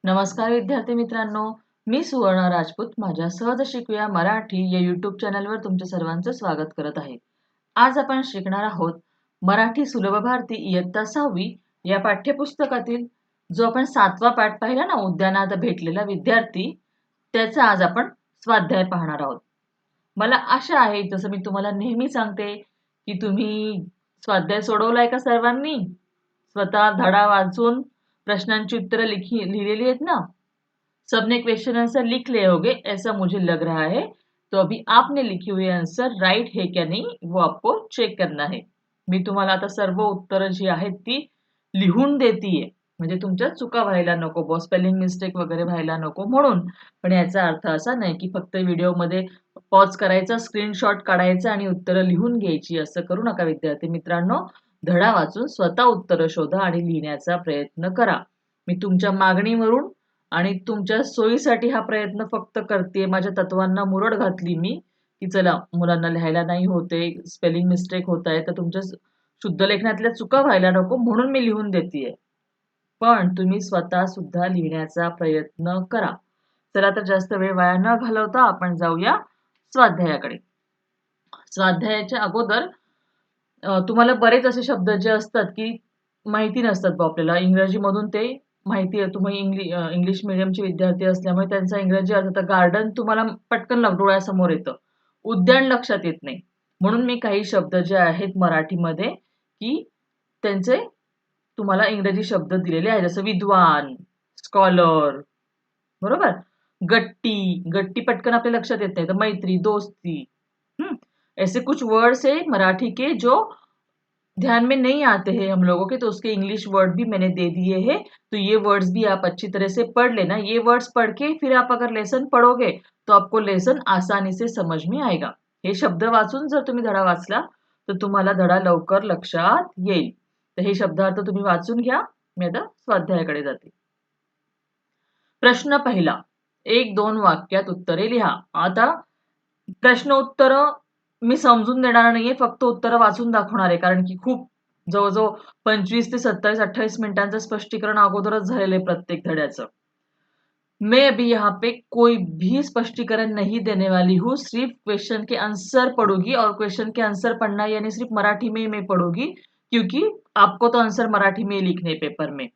नमस्कार विद्यार्थी मित्रांनो, मी सुवर्ण राजपूत माझ्या सहज शिकूया मराठी या यूट्यूब चॅनलवर तुमच्या सर्वांचं स्वागत करत आहे. आज आपण शिकणार आहोत मराठी सुलभ भारती इयत्ता 6वी या पाठ्यपुस्तकातील जो आपण 7वा पाठ पाहिला ना, उद्यानात भेटलेला विद्यार्थी, त्याचा आज आपण स्वाध्याय पाहणार आहोत. मला आशा आहे, जसं मी तुम्हाला नेहमी सांगते, की तुम्ही स्वाध्याय सोडवलाय का सर्वांनी? स्वतः धडा वाचून प्रश्नांची उत्तरं लिहिलेली आहेत ना? सबने क्वेश्चन आंसर लिख लिए होंगे ऐसा मुझे लग रहा है. तो अभी आपने लिखी हुई आंसर राइट है क्या नहीं वो आपको चेक करना है. मी तुम्हाला आता सर्व उत्तरं जी आहेत ती लिहून देतीये, म्हणजे तुमच्या चुका व्हायला नको, स्पेलिंग मिस्टेक वगैरे व्हायला नको म्हणून. पण याचा अर्थ असा नाही की फक्त व्हिडिओमध्ये पॉज करायचा, स्क्रीनशॉट काढायचा आणि उत्तरं लिहून घ्यायची, असं करू नका विद्यार्थी मित्रांनो. धडा वाचून स्वतः उत्तरं शोधा आणि लिहिण्याचा प्रयत्न करा. मी तुमच्या मागणीवरून आणि तुमच्या सोयीसाठी हा प्रयत्न फक्त करते. माझ्या तत्वांना मुरड घातली मी, की चला मुलांना लिहायला नाही होते, स्पेलिंग मिस्टेक होत आहे, तर तुमच्या शुद्ध लेखनातल्या चुका व्हायला नको म्हणून मी लिहून देतेय. पण तुम्ही स्वतः सुद्धा लिहिण्याचा प्रयत्न करा. चला तर जास्त वेळ वाया न घालवता आपण जाऊया स्वाध्यायाकडे. स्वाध्यायाच्या अगोदर तुम्हाला बरेच असे शब्द जे असतात की माहिती नसतात आपल्याला, इंग्रजीमधून ते माहिती आहे. तुम्ही इंग्लिश मीडियमचे विद्यार्थी असल्यामुळे त्यांचा इंग्रजी अर्थ, तर गार्डन तुम्हाला पटकन डोळ्यासमोर येतं, उद्यान लक्षात येत नाही. म्हणून मी काही शब्द जे आहेत मराठीमध्ये की त्यांचे तुम्हाला इंग्रजी शब्द दिलेले आहेत, जसं विद्वान, स्कॉलर, बरोबर. गट्टी, गट्टी पटकन आपल्या लक्षात येत नाही, तर मैत्री, दोस्ती. ऐसे कुछ वर्ड्स है मराठी के जो ध्यान में नहीं आते हैं हम लोगों के, तो उसके इंग्लिश वर्ड भी मैंने दे दिए हैं. तो ये वर्ड्स भी आप अच्छी तरह से पढ़ लेना. ये वर्ड्स पढ़ के फिर आप अगर लेसन पढ़ोगे तो आपको लेसन आसानी से समझ में आएगा. हे शब्द वाचून जर तुम्ही धडा वाचला तर तुम्हाला धडा लवकर लक्षात येईल. तर हे शब्दार्थ तुम्ही वाचून घ्या. मी आता स्वाध्यायाकडे जाते. प्रश्न पहिला, 1-2 वाक्यात उत्तरे लिहा. आता प्रश्न उत्तर मी समजून देणार नाहीये, फक्त उत्तर वाचून दाखवणार आहे, कारण की खूप जवळजवळ 25 ते 27-28 मिनिटांचं स्पष्टीकरण अगोदरच झालेलं आहे प्रत्येक धड्याचं. मैं अभी यहाँ पे कोई भी स्पष्टीकरण नहीं देने वाली हूँ, सिर्फ क्वेश्चन के आंसर पढ़ूंगी. और क्वेश्चन के आंसर पढ़ना यानी सिर्फ मराठी में ही मैं पढ़ूंगी, क्योंकि आपको तो आंसर मराठी में ही लिखने पेपर में,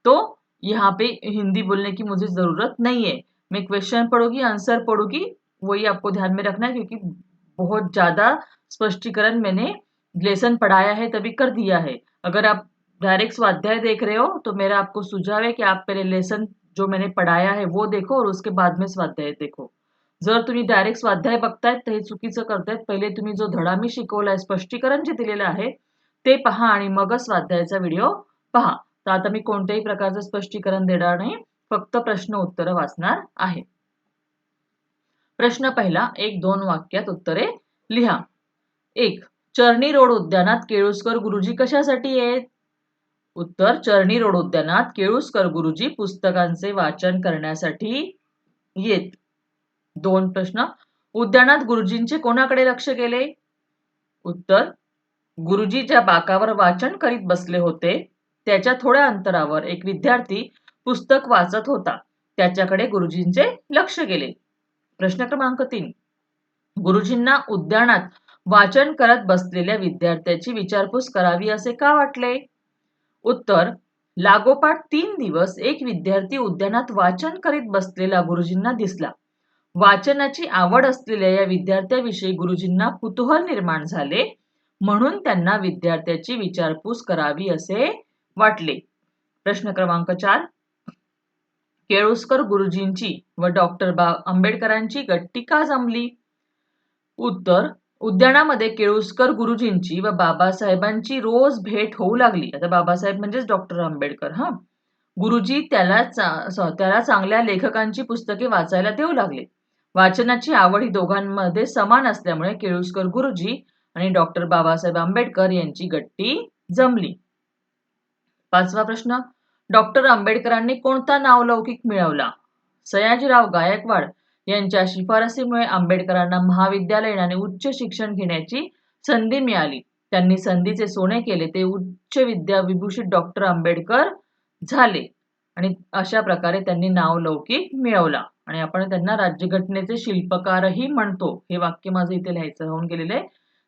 तो यहाँ पे हिंदी बोलने की मुझे जरूरत नहीं है. मैं क्वेश्चन पढ़ूंगी, आंसर पढ़ूंगी, वही आपको ध्यान में रखना है, क्योंकि बहुत ज्यादा स्पष्टीकरण मैंने लेसन पढ़ाया है तभी कर दिया है. अगर आप डायरेक्ट स्वाध्याय देख रहे हो तो मेरा आपको सुझाव है की आप पहले लेसन जो मैंने पढ़ाया है वो देखो और उसके बाद में स्वाध्याय देखो. जर तुम्ही डायरेक्ट स्वाध्याय बघतायत तर हे चुकीचं करतायत. पहिले तुम्ही जो धडा मी शिकवलाय, स्पष्टीकरण जे दिलेलं आहे ते पहा आणि मग स्वाध्यायाचा व्हिडिओ पहा. तर आता मी कोणत्याही प्रकारचं स्पष्टीकरण देणार नाही, फक्त प्रश्न उत्तर वाचणार आहे. प्रश्न पहिला, 1-2 वाक्यात उत्तरे लिहा. 1. चर्नी रोड उद्यानात केळुस्कर गुरुजी कशासाठी आहेत? उत्तर, चर्नी रोड उद्यानात केळुस्कर गुरुजी पुस्तकांचे वाचन करण्यासाठी येत. 2 प्रश्न, उद्यानात गुरुजींचे कोणाकडे लक्ष गेले? उत्तर, गुरुजी ज्या बाकावर वाचन करीत बसले होते त्याच्या थोड्या अंतरावर एक विद्यार्थी पुस्तक वाचत होता, त्याच्याकडे गुरुजींचे लक्ष गेले. प्रश्न क्रमांक 3, गुरुजींना उद्यानात वाचन करत बसलेल्या विद्यार्थ्याची विचारपूस करावी असे का वाटले? उत्तर, लागोपाठ 3 दिवस एक विद्यार्थी उद्यानात वाचन करीत बसलेला गुरुजींना दिसला. वाचनाची आवड असलेल्या या विद्यार्थ्याविषयी गुरुजींना कुतूहल निर्माण झाले, म्हणून त्यांना विद्यार्थ्याची विचारपूस करावी असे वाटले. प्रश्न क्रमांक 4, केळुस्कर गुरुजींची व डॉक्टर आंबेडकरांची गट्टी का जमली? उत्तर, उद्यानामध्ये केळुस्कर गुरुजींची व बाबासाहेबांची रोज भेट होऊ लागली. आता बाबासाहेब म्हणजेच डॉक्टर आंबेडकर. गुरुजी त्याला चांगल्या लेखकांची पुस्तके वाचायला देऊ लागले. वाचनाची आवड ही दोघांमध्ये समान असल्यामुळे केळुस्कर गुरुजी आणि डॉक्टर बाबासाहेब आंबेडकर यांची गट्टी जमली. 5वा प्रश्न, डॉक्टर आंबेडकरांनी कोणता नावलौकिक मिळवला? सयाजीराव गायकवाड यांच्या शिफारसीमुळे आंबेडकरांना महाविद्यालयीन आणि उच्च शिक्षण घेण्याची संधी मिळाली. त्यांनी संधीचे सोने केले, ते उच्च विद्या विभूषित डॉक्टर आंबेडकर झाले. आणि अशा प्रकारे त्यांनी नावलौकिक मिळवला आणि आपण त्यांना राज्यघटनेचे शिल्पकारही म्हणतो. हे वाक्य माझं इथे लिहायचं राहून गेलेलं आहे,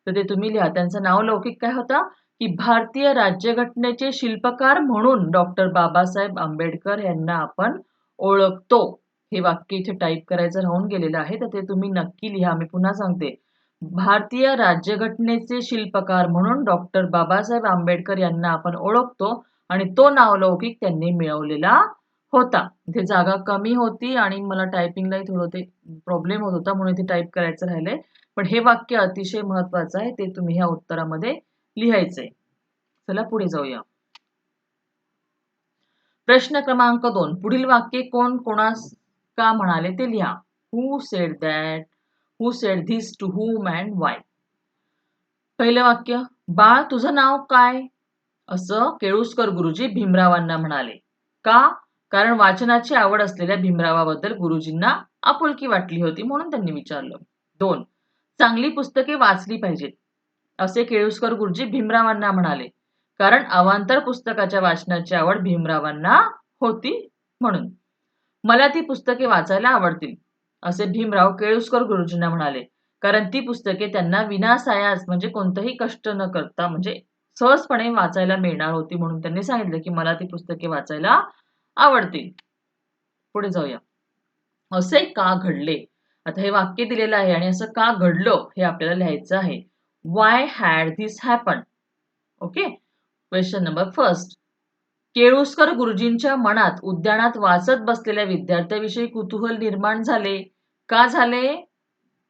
तर ते तुम्ही लिहा. त्यांचा नावलौकिक काय होता की भारतीय राज्यघटनेचे शिल्पकार म्हणून डॉक्टर बाबासाहेब आंबेडकर यांना आपण ओळखतो. हे वाक्य इथे टाईप करायचं राहून गेलेलं आहे, तर ते तुम्ही नक्की लिहा. मी पुन्हा सांगते, भारतीय राज्यघटनेचे शिल्पकार म्हणून डॉक्टर बाबासाहेब आंबेडकर यांना आपण ओळखतो आणि तो नावलौकिक त्यांनी मिळवलेला होता. इथे जागा कमी होती आणि मला टायपिंगलाही थोडं ते प्रॉब्लेम होत होता, म्हणून इथे टाईप करायचं राहिलंय. पण हे वाक्य अतिशय महत्वाचं आहे, ते तुम्ही ह्या उत्तरामध्ये लिहायचंय. चला पुढे जाऊया. प्रश्न क्रमांक 2. पुढील वाक्य कोण कोणास का म्हणाले ते लिहा. Who said that, who said this to whom and why. पहिलं वाक्य, बाळ तुझं नाव काय? असं केळुस्कर गुरुजी भीमरावांना म्हणाले. का? कारण वाचनाची आवड असलेल्या भीमरावाबद्दल गुरुजींना आपुलकी वाटली होती म्हणून त्यांनी विचारलं. 2. चांगली पुस्तके वाचली पाहिजेत असे केळुस्कर गुरुजी भीमरावांना म्हणाले. कारण अवांतर पुस्तकाच्या वाचनाची आवड भीमरावांना होती म्हणून. मला ती पुस्तके वाचायला आवडतील असे भीमराव केळुस्कर गुरुजींना म्हणाले. कारण ती पुस्तके त्यांना विनासायास म्हणजे कोणतंही कष्ट न करता म्हणजे सहजपणे वाचायला मिळणार होती म्हणून त्यांनी सांगितलं की मला ती पुस्तके वाचायला आवडतील. पुढे जाऊया. असे का घडले? आता हे वाक्य दिलेलं आहे आणि असं का घडलं हे आपल्याला लिहायचं आहे. Why had this happened? Okay. Question number first. Keluskar गुरुजींच्या मनात उद्यानात वाचत बसलेल्या विद्यार्थ्याविषयी कुतूहल निर्माण झाले. का झाले?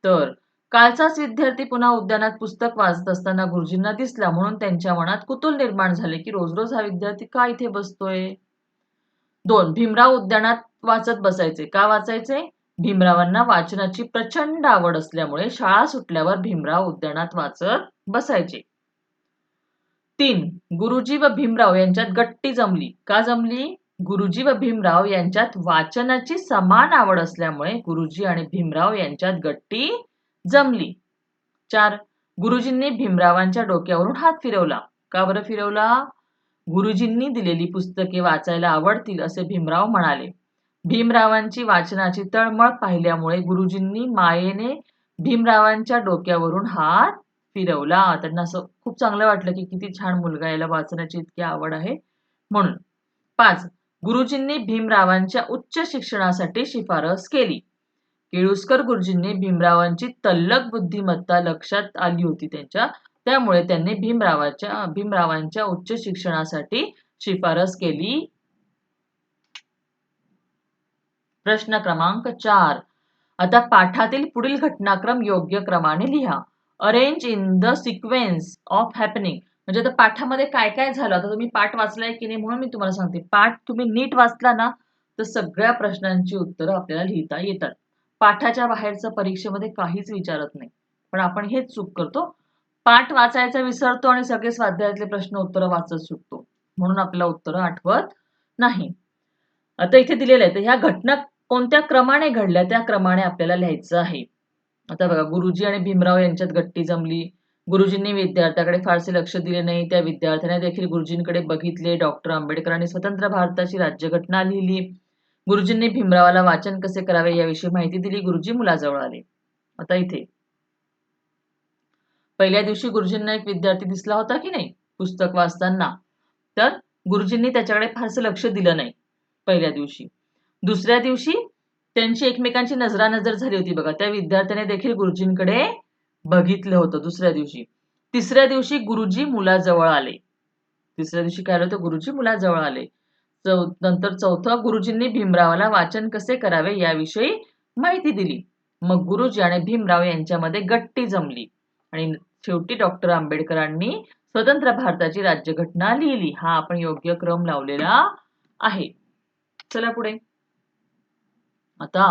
तर कालचाच विद्यार्थी पुन्हा उद्यानात पुस्तक वाचत असताना गुरुजींना दिसला म्हणून त्यांच्या मनात कुतूहल निर्माण झाले की रोज रोज हा विद्यार्थी का इथे बसतोय. 2. भीमराव उद्यानात वाचत बसायचे. का वाचायचे? भीमरावांना वाचनाची प्रचंड आवड असल्यामुळे शाळा सुटल्यावर भीमराव उद्यानात वाचत बसायचे. 3. गुरुजी व भीमराव यांच्यात गट्टी जमली. का जमली? गुरुजी व भीमराव यांच्यात वाचनाची समान आवड असल्यामुळे गुरुजी आणि भीमराव यांच्यात गट्टी जमली. 4. गुरुजींनी भीमरावांच्या डोक्यावरून हात फिरवला. का बरं फिरवला? गुरुजींनी दिलेली पुस्तके वाचायला आवडतील असे भीमराव म्हणाले. भीमरावांची वाचनाची तळमळ पाहिल्यामुळे गुरुजींनी मायेने भीमरावांच्या डोक्यावरून हात फिरवला. त्यांना असं खूप चांगलं वाटलं की किती छान मुलगा, याला वाचनाची इतकी आवड आहे म्हणून. 5. गुरुजींनी भीमरावांच्या उच्च शिक्षणासाठी शिफारस केली. केळुस्कर गुरुजींनी भीमरावांची तल्लख बुद्धिमत्ता लक्षात आली होती त्यांच्या, त्यामुळे त्यांनी भीमरावांच्या उच्च शिक्षणासाठी शिफारस केली. प्रश्न क्रमांक 4. आता पाठातील पुढील घटनाक्रम योग्य क्रमाने लिहा. Arrange in the sequence of happening. म्हणजे आता पाठामध्ये काय काय झालं, आता तुम्ही पाठ वाचलाय की नाही म्हणून मी तुम्हाला सांगते. पाठ तुम्ही नीट वाचला ना तर सगळ्या प्रश्नांची उत्तरं आपल्याला लिहिता येतात. पाठाच्या बाहेरचं परीक्षेमध्ये काहीच विचारत नाही, पण आपण हेच चूक करतो. पाठ वाचायचा विसरतो आणि सगळे स्वाध्यायातले प्रश्न उत्तरं वाचत सुटतो, म्हणून आपल्याला उत्तरं आठवत नाही. आता इथे दिलेलं आहे, तर ह्या घटना कोणत्या क्रमाने घडल्या त्या क्रमाने आपल्याला लिहायचं आहे. आता बघा, गुरुजी आणि भीमराव यांच्यात गट्टी जमली. गुरुजींनी विद्यार्थ्याकडे फारसे लक्ष दिले नाही. त्या विद्यार्थ्याने देखील गुरुजींकडे बघितले. डॉक्टर आंबेडकरांनी स्वतंत्र भारताची राज्यघटना लिहिली. गुरुजींनी भीमरावाला वाचन कसे करावे याविषयी माहिती दिली. गुरुजी मुलाजवळ आले. आता इथे पहिल्या दिवशी गुरुजींना एक विद्यार्थी दिसला होता की नाही पुस्तक वाचताना, तर गुरुजींनी त्याच्याकडे फारसं लक्ष दिलं नाही पहिल्या दिवशी. दुसऱ्या दिवशी त्यांची एकमेकांची नजरानजर झाली होती बघा. त्या विद्यार्थ्याने देखील गुरुजींकडे बघितलं होतं दुसऱ्या दिवशी. तिसऱ्या दिवशी गुरुजी मुलाजवळ आले. तिसऱ्या दिवशी काय होतं, गुरुजी मुलाजवळ आले. नंतर चौथं, गुरुजींनी भीमरावाला वाचन कसे करावे याविषयी माहिती दिली. मग गुरुजी आणि भीमराव यांच्यामध्ये गट्टी जमली आणि शेवटी डॉक्टर आंबेडकरांनी स्वतंत्र भारताची राज्यघटना लिहिली. हा आपण योग्य क्रम लावलेला आहे. चला पुढे. आता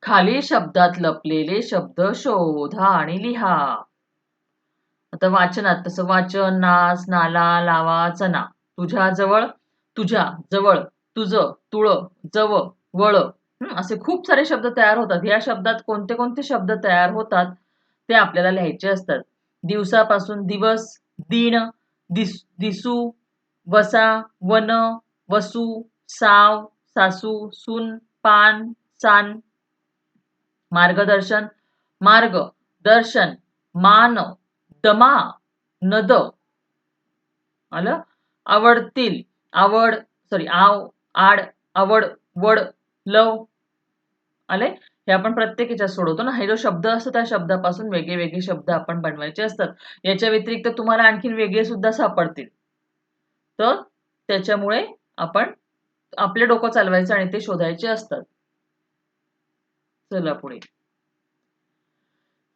खालील शब्दात लपलेले शब्द शोधा आणि लिहा. आता वाचनात तसं वाचन, नास, नाला, लावा, चना. तुझ्या जवळ, तुझ्या जवळ, तुझं, तुळ, जव, वळ, असे खूप सारे शब्द तयार होतात. या शब्दात कोणते कोणते शब्द तयार होतात ते आपल्याला लिहायचे असतात. दिवसापासून दिवस, दिन, दिसू, वसा, वन, वसू, साव, सासू, सून, पान, सान. मार्गदर्शन, मार्ग, दर्शन, मान, दमा, नद. आलं. आवडतील, आवड, सॉरी, आव, आड, आवड, वड, लव. आले. हे आपण प्रत्येक ह्याच्यात सोडवतो ना. हे जो शब्द असतो त्या शब्दापासून वेगळे वेगळे शब्द आपण बनवायचे असतात. याच्या व्यतिरिक्त तुम्हाला आणखीन वेगळे सुद्धा सापडतील. तर त्याच्यामुळे आपण आपले डोकं चालवायचं आणि ते शोधायचे असतात. चला पुढे.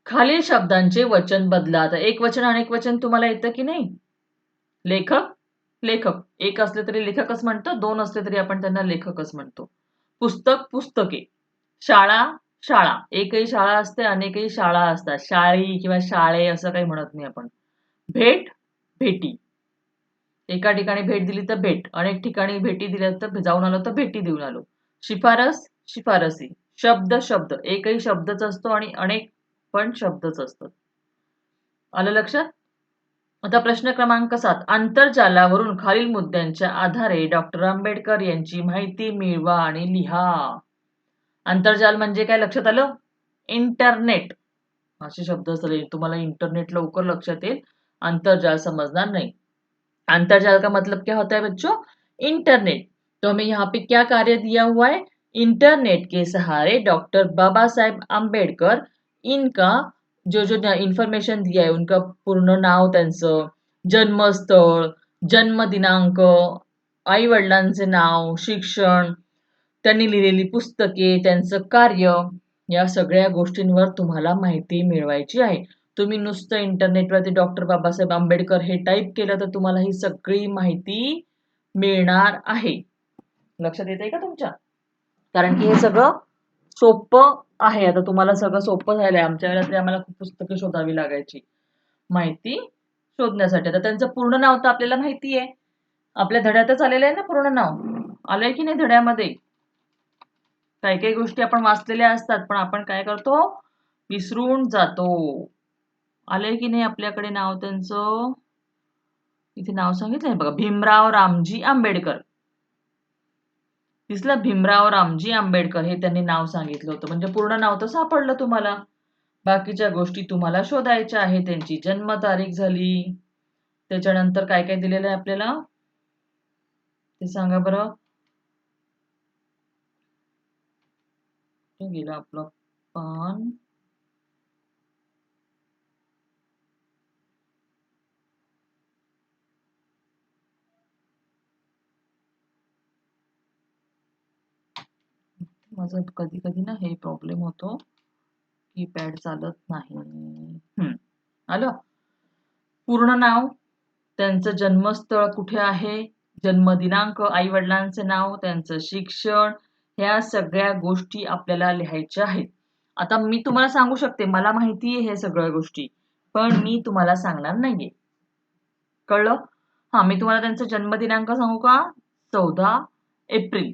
खालील शब्दांचे वचन बदला. आता एक वचन अनेक वचन तुम्हाला येतं की नाही? लेखक, लेखक. एक असले तरी लेखकच म्हणतो, दोन असले तरी आपण त्यांना लेखकच म्हणतो. पुस्तक, पुस्तके. शाळा, शाळा. एकही शाळा असते, अनेकही शाळा असतात. शाळी किंवा शाळे असं काही म्हणत नाही आपण. भेट, भेटी. एका ठिकाणी भेट दिली तर भेट, अनेक ठिकाणी भेटी दिल्या तर जाऊन आलो तर भेटी देऊन आलो. शिफारस, शिफारसी. शब्द, शब्द. एकही शब्दच असतो आणि अनेक पण शब्दच असतात. आलं लक्षात? आता प्रश्न क्रमांक 7. आंतरजालावरून खालील मुद्द्यांच्या आधारे डॉक्टर आंबेडकर यांची माहिती मिळवा आणि लिहा. आंतरजाल म्हणजे काय लक्षात आलं? इंटरनेट. असे शब्द असतात. तुम्हाला इंटरनेट लवकर लक्षात येईल. अंतरजाल समझना नहीं. अंतरजाल का मतलब क्या होता है बच्चों? इंटरनेट. तो हमें यहाँ पे क्या कार्य दिया हुआ है? इंटरनेट के सहारे डॉक्टर बाबा साहेब आंबेडकर इनका जो जो इन्फॉर्मेशन दिया है, उनका पूर्ण नाव, त्यांचं जन्मस्थळ, जन्म दिनांक, आई वडिलांचे नाव, शिक्षण, त्यांनी लिहिलेली पुस्तके, त्यांचं कार्य, या सगळ्या गोष्टींवर तुम्हाला माहिती मिळवायची आहे. तुम्ही नुसतं इंटरनेटवरती डॉक्टर बाबासाहेब आंबेडकर हे टाईप केलं तर तुम्हाला ही सगळी माहिती मिळणार आहे. लक्षात येतंय का तुमच्या? कारण की हे सगळं सोपं आहे. आता तुम्हाला सगळं सोपं झालंय. आमच्या वेळेला तरी आम्हाला खूप पुस्तकं शोधावी लागायची माहिती शोधण्यासाठी. आता त्यांचं पूर्ण नाव तर आपल्याला माहिती आहे. आपल्या धड्यातच आलेलं आहे ना पूर्ण नाव. आलंय की नाही धड्यामध्ये? काही काही गोष्टी आपण वाचलेल्या असतात पण आपण काय करतो? विसरून जातो. आलंय की नाही आपल्याकडे नाव त्यांचं? इथे नाव सांगितलंय बघा, भीमराव रामजी आंबेडकर. दिसलं? भीमराव रामजी आंबेडकर हे त्यांनी नाव सांगितलं होतं. म्हणजे पूर्ण नाव तर सापडलं तुम्हाला. बाकीच्या गोष्टी तुम्हाला शोधायच्या आहे. त्यांची जन्मतारीख झाली. त्याच्यानंतर काय काय दिलेलं आहे आपल्याला ते सांगा बरं. गेलं आपलं पान. माझं कधी कधी ना हे प्रॉब्लेम होतो, कीपॅड चालत नाही. आलं. पूर्ण नाव, त्यांचं जन्मस्थळ कुठे आहे, जन्मदिनांक, आई वडिलांचे नाव, त्यांचं शिक्षण, ह्या सगळ्या गोष्टी आपल्याला लिहायच्या आहेत. आता मी तुम्हाला सांगू शकते, मला माहिती आहे हे सगळ्या गोष्टी, पण मी तुम्हाला सांगणार नाहीये. कळलं? हा, मी तुम्हाला त्यांचा जन्मदिनांक सांगू का? 14 एप्रिल.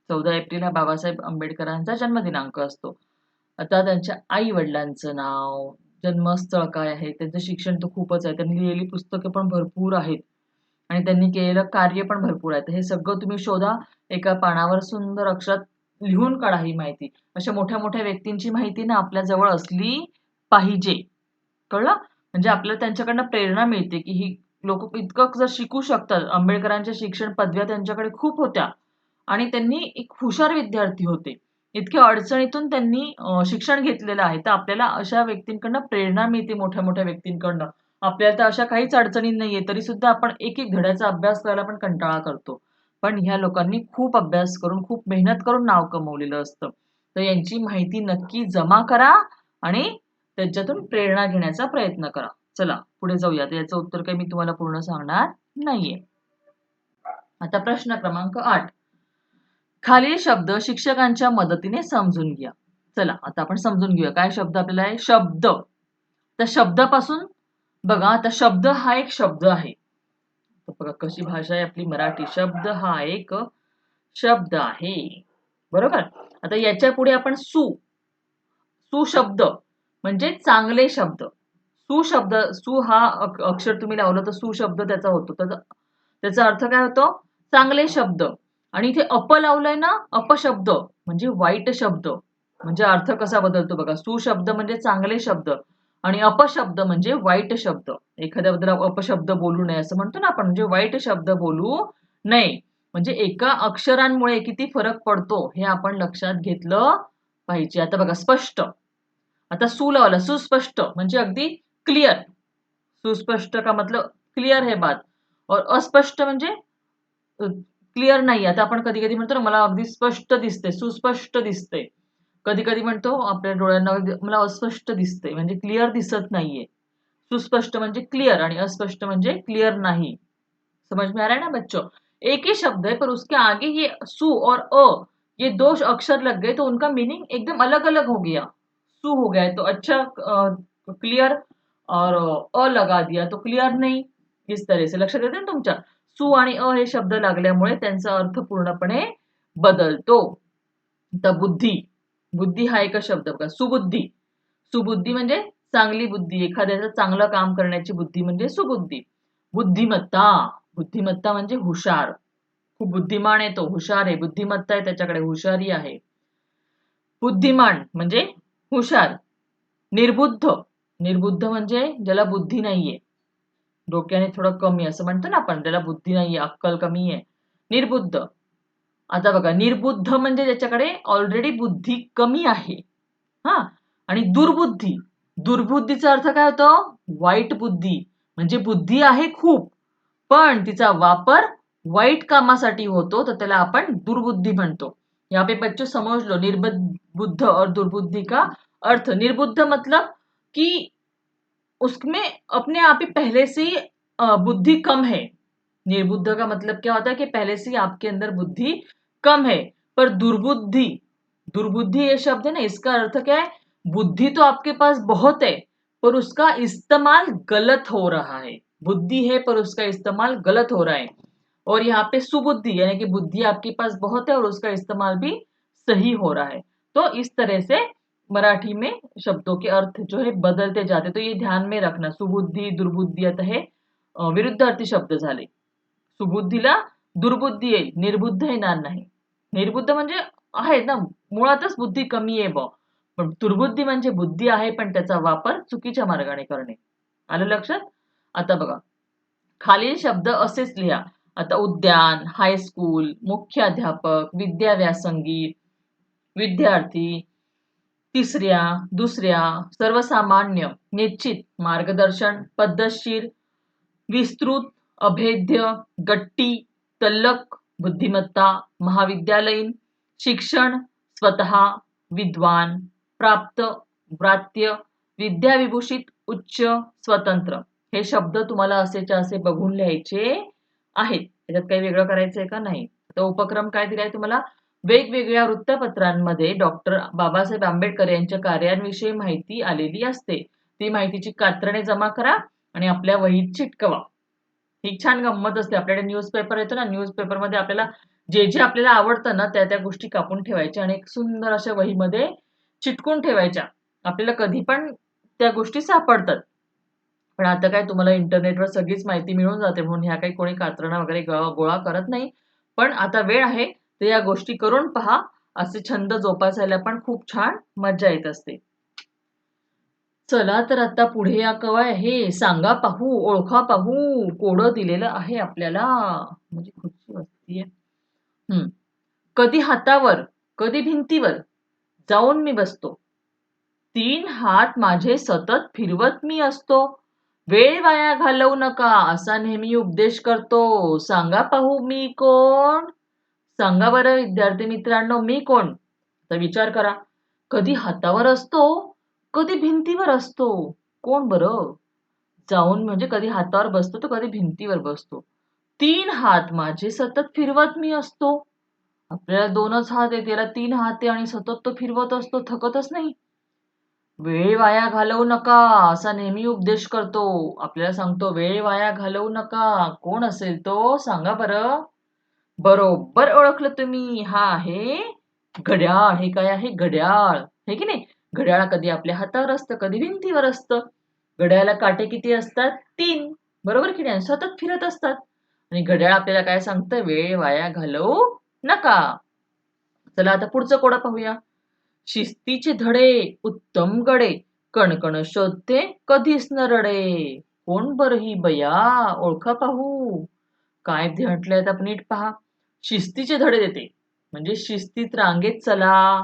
14 एप्रिल हा बाबासाहेब आंबेडकरांचा जन्मदिनांक असतो. आता त्यांच्या आई वडिलांचं नाव, जन्मस्थळ काय आहे, त्यांचं शिक्षण तर खूपच आहे. त्यांनी लिहिलेली पुस्तकं पण भरपूर आहेत आणि त्यांनी केलेलं कार्य पण भरपूर आहे. तर हे सगळं तुम्ही शोधा. एका पानावर सुंदर अक्षरात लिहून काढा ही माहिती. अशा मोठ्या मोठ्या व्यक्तींची माहिती ना आपल्या जवळ असली पाहिजे. कळलं? म्हणजे आपल्याला त्यांच्याकडनं प्रेरणा मिळते की ही लोक इतकं जर शिकू शकतात. आंबेडकरांच्या शिक्षण पदव्या त्यांच्याकडे खूप होत्या आणि त्यांनी एक हुशार विद्यार्थी होते. इतक्या अडचणीतून त्यांनी शिक्षण घेतलेलं आहे. तर आपल्याला अशा व्यक्तींकडनं प्रेरणा मिळते, मोठ्या मोठ्या व्यक्तींकडनं. आपल्याला तर अशा काहीच अडचणी नाहीये, तरी सुद्धा आपण एक एक धड्याचा अभ्यास करायला पण कंटाळा करतो. पण ह्या लोकांनी खूप अभ्यास करून, खूप मेहनत करून नाव कमवलेलं असतं. तर यांची माहिती नक्की जमा करा आणि त्याच्यातून प्रेरणा घेण्याचा प्रयत्न करा. चला पुढे जाऊया. तर याचं उत्तर काही मी तुम्हाला पूर्ण सांगणार नाहीये. आता प्रश्न क्रमांक 8. खालील शब्द शिक्षकांच्या मदतीने समजून घ्या. चला आता आपण समजून घेऊया काय शब्द आपल्याला आहे. शब्द. त्या शब्दापासून बघा, आता शब्द हा एक शब्द आहे. बघा कशी भाषा आहे आपली मराठी. शब्द हा एक शब्द आहे, बरोबर. आता याच्या पुढे आपण सुशब्द म्हणजे चांगले शब्द. सुशब्द, सु हा अक्षर तुम्ही लावलं तर सुशब्द त्याचा होतो. त्याचा अर्थ काय होतो? चांगले शब्द. आणि इथे अप लावलंय ना, अपशब्द म्हणजे वाईट शब्द. म्हणजे अर्थ कसा बदलतो बघा. सुशब्द म्हणजे चांगले शब्द आणि अपशब्द म्हणजे वाईट शब्द. एखाद्याबद्दल अपशब्द बोलू नये असं म्हणतो ना आपण, म्हणजे वाईट शब्द बोलू नये. म्हणजे एका अक्षरांमुळे किती फरक पडतो हे आपण लक्षात घेतलं पाहिजे. आता बघा स्पष्ट. आता सु लावला, सुस्पष्ट म्हणजे अगदी क्लिअर. सुस्पष्ट का मतलब क्लिअर है बात. और अस्पष्ट म्हणजे क्लिअर नाही. आता आपण कधी-कधी म्हणतो ना, मला अगदी स्पष्ट दिसते, सुस्पष्ट दिसते. कधी-कधी म्हणतो आपल्या डोळ्यांना मला अस्पष्ट दिसते, म्हणजे क्लिअर दिसत नाहीये. सुस्पष्ट म्हणजे क्लिअर आणि अस्पष्ट म्हणजे क्लिअर नहीं। समझ में आ रहा है ना बच्चों? एक ही शब्द है पर उसके आगे ये सु और ये दो अक्षर लग गए तो उनका मीनिंग एकदम अलग-अलग हो गया। सु हो गया है तो अच्छा क्लियर और लगा दिया तो क्लियर नहीं। इस तरह से लक्षात येते ना तुमच्या? सु आणि हे शब्द लागल्यामुळे त्यांचा अर्थ पूर्णपणे बदलतो. आता बुद्धी. बुद्धी हा एकच शब्द बघा. सुबुद्धी. सुबुद्धी म्हणजे चांगली बुद्धी. एखाद्याचं चांगलं काम करण्याची बुद्धी म्हणजे सुबुद्धी. बुद्धिमत्ता. बुद्धिमत्ता म्हणजे हुशार. खूप बुद्धिमान आहे तो, हुशार आहे, बुद्धिमत्ता आहे त्याच्याकडे, हुशारी आहे. बुद्धिमान म्हणजे हुशार. निर्बुद्ध. निर्बुद्ध म्हणजे ज्याला बुद्धी नाहीये. डोक्याने थोडं कमी असं म्हणतो ना आपण, ज्याला बुद्धी नाहीये, अक्कल कमी आहे. निर्बुद्ध. आता बघा निर्बुद्ध म्हणजे ज्याच्याकडे ऑलरेडी बुद्धी कमी आहे. हा आणि दुर्बुद्धी. दुर्बुद्धीचा अर्थ काय होतो? वाईट बुद्धी. म्हणजे बुद्धी आहे खूप पण तिचा वापर वाईट कामासाठी होतो तर त्याला आपण दुर्बुद्धी म्हणतो. यहाँ पे बच्चों समझ लो निर्बुद्ध और दुर्बुद्धि का अर्थ। निर्बुद्ध मतलब कि उसमें अपने आप ही पहले से ही बुद्धि कम है। निर्बुद्ध का मतलब क्या होता है कि पहले से ही आपके अंदर बुद्धि कम है। पर दुर्बुद्धि, दुर्बुद्धि ये शब्द है ना, इसका अर्थ क्या है? बुद्धि तो आपके पास बहुत है पर उसका इस्तेमाल गलत हो रहा है। बुद्धि है पर उसका इस्तेमाल गलत हो रहा है। और यहाँ पे सुबुद्धि यानी कि बुद्धि आपके पास बहुत है और उसका इस्तेमाल भी सही हो रहा है। तो इस तरह से मराठी में शब्दों के अर्थ जो है बदलते जाते, तो ये ध्यान में रखना. सुबुद्धी दुर्बुद्धी आता हे विरुद्धार्थी शब्द झाले. सुबुद्धीला दुर्बुद्धी येईल, निर्बुद्ध येणार नाही. निर्बुद्ध म्हणजे आहे ना, मुळातच बुद्धी कमी आहे बुवा. पण दुर्बुद्धी म्हणजे बुद्धी आहे पण त्याचा वापर चुकीच्या मार्गाने करणे. आलं लक्षात? आता बघा खालील शब्द असेच लिहा. आता उद्यान, हायस्कूल, मुख्याध्यापक, विद्याव्यासंगी, विद्यार्थी, तिसऱ्या, दुसऱ्या, सर्वसामान्य, निश्चित, मार्गदर्शन, पद्धतशीर, विस्तृत, अभेद्य, गट्टी, तल्लख, बुद्धिमत्ता, महाविद्यालयीन, शिक्षण, स्वतः, विद्वान, प्राप्त, व्रात्य, विद्याविभूषित, उच्च, स्वतंत्र. हे शब्द तुम्हाला असेच्या असे बघून लिहायचे आहेत. त्याच्यात काही वेगळं करायचंय का? नाही. तर उपक्रम काय दिलाय तुम्हाला? वेगवेगळ्या वृत्तपत्रांमध्ये डॉक्टर बाबासाहेब आंबेडकर यांच्या कार्यांविषयी माहिती आलेली असते. ती माहितीची कात्रणे जमा करा आणि आपल्या वहीत चिटकवा. ही छान गंमत असते. आपल्याकडे न्यूजपेपर येतो ना, न्यूजपेपरमध्ये आपल्याला जे आपल्याला आवडतं ना, त्या गोष्टी कापून ठेवायच्या आणि एक सुंदर अशा वहीमध्ये चिटकून ठेवायच्या. आपल्याला कधी पण त्या गोष्टी सापडतात. पण आता काय तुम्हाला इंटरनेटवर सगळीच माहिती मिळून जाते म्हणून ह्या काही कोणी कात्रणं वगैरे गोळा करत नाही. पण आता वेळ आहे तर या गोष्टी करून पहा. असे छंद जोपासायला पण खूप छान मज्जा येत असते. चला तर आता पुढे या कवय हे सांगा पाहू, ओळखा पाहू. कोडं दिलेलं आहे आपल्याला. म्हणजे खुर्ची बसतीये. कधी हातावर, कधी भिंतीवर जाऊन मी बसतो. 3 हात माझे सतत फिरवत मी असतो. वेळ वाया घालवू नका असा नेहमी उपदेश करतो. सांगा पाहू मी कोण? सांगा बरं विद्यार्थी मित्रांनो मी कोण? तर विचार करा. कधी हातावर असतो, कधी भिंतीवर असतो. कोण बरं? जाऊन म्हणजे कधी हातावर बसतो तर कधी भिंतीवर बसतो. 3 हात माझे सतत फिरवत मी असतो. आपल्याला 2च हात आहेत, याला 3 हात आहे आणि सतत तो फिरवत असतो, थकतच नाही. वेळ वाया घालवू नका असा नेहमी उपदेश करतो. आपल्याला सांगतो वेळ वाया घालवू नका. कोण असेल तो? सांगा बरं. बरोबर ओळखलं तुम्ही. हा आहे घड्याळ. हे काय आहे? घड्याळ. हे की नाही? घड्याळ कधी आपल्या हातावर असतं, कधी भिंतीवर असतं. घड्याळाला काटे किती असतात? 3. बरोबर की नाही? सतत फिरत असतात. आणि घड्याळ आपल्याला काय सांगतं? वेळ वाया घालवू नका. चला आता पुढचं कोडं पाहूया. शिस्तीचे धडे उत्तम गडे, कणकण शोधते कधीच न रडे. कोण बरं ही बया? ओळखा पाहू. काय म्हटलंय आपण नीट पहा. शिस्तीचे धडे देते म्हणजे शिस्तीत रांगेत चला,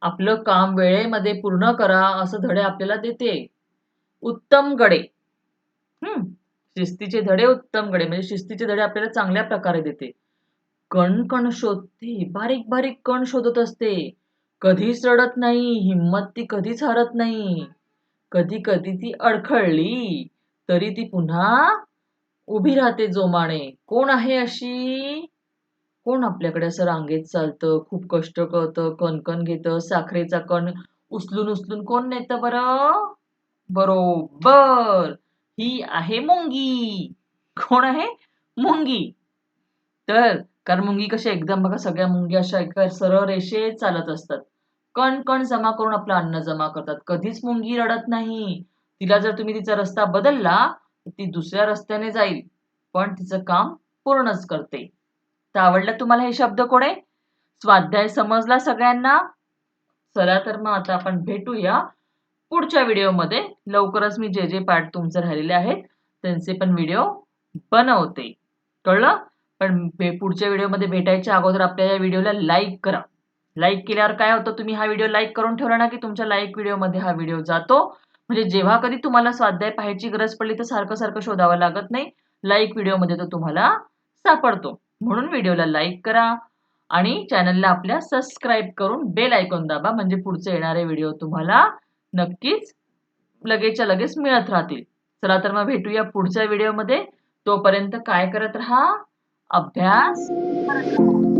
आपलं काम वेळेमध्ये पूर्ण करा असं धडे आपल्याला देते. उत्तम गडे. शिस्तीचे धडे उत्तम गडे म्हणजे शिस्तीचे धडे आपल्याला चांगल्या प्रकारे देते. कण कण शोधते, बारीक बारीक कण शोधत असते. कधीच रडत नाही, हिम्मत ती कधीच हरत नाही. कधी कधी ती अडखळली तरी ती पुन्हा उभी राहते जोमाने. कोण आहे अशी? कोण आपल्याकडे असं रांगेत चालतं, खूप कष्ट करतं, कणकण घेतं, साखरेचा कण उचलून उचलून कोण नेतं बरं? बरोबर, ही आहे मुंगी. कोण आहे? मुंगी. तर कारण मुंगी कशी एकदम बघा सगळ्या मुंग्या अशा एका सरळ रेषेत चालत असतात. कण कण जमा करून आपलं अन्न जमा करतात. कधीच मुंगी रडत नाही. तिला जर तुम्ही तिचा रस्ता बदलला तर ती दुसऱ्या रस्त्याने जाईल, पण तिचं काम पूर्णच करते. तर आवडलं तुम्हाला हे शब्दकोडे? स्वाध्याय समजला सगळ्यांना? चला तर मग आता आपण भेटूया पुढच्या व्हिडिओमध्ये. लवकरच मी जे पाठ तुमचे राहिलेले आहेत त्यांचे पण व्हिडिओ बनवते. कळलं? पण पुढच्या व्हिडिओमध्ये भेटायच्या अगोदर आपल्या या व्हिडिओला लाईक करा. लाईक केल्यावर काय होतं, तुम्ही हा व्हिडिओ लाईक करून ठेवला ना की तुमच्या लाईक व्हिडिओमध्ये हा व्हिडिओ जातो. म्हणजे जेव्हा कधी तुम्हाला स्वाध्याय पाहायची गरज पडली तर सारखं सारखं शोधावं लागत नाही. लाईक व्हिडिओमध्ये तो तुम्हाला सापडतो. म्हणून व्हिडिओला लाईक करा आणि चॅनलला आपल्या सबस्क्राईब करून बेल आयकॉन दाबा म्हणजे पुढचे येणारे व्हिडिओ तुम्हाला नक्कीच लगेचच्या लगेच मिळत राहतील. चला तर मग भेटूया पुढच्या व्हिडिओमध्ये. तोपर्यंत काय करत राहा? अभ्यास करत राहा.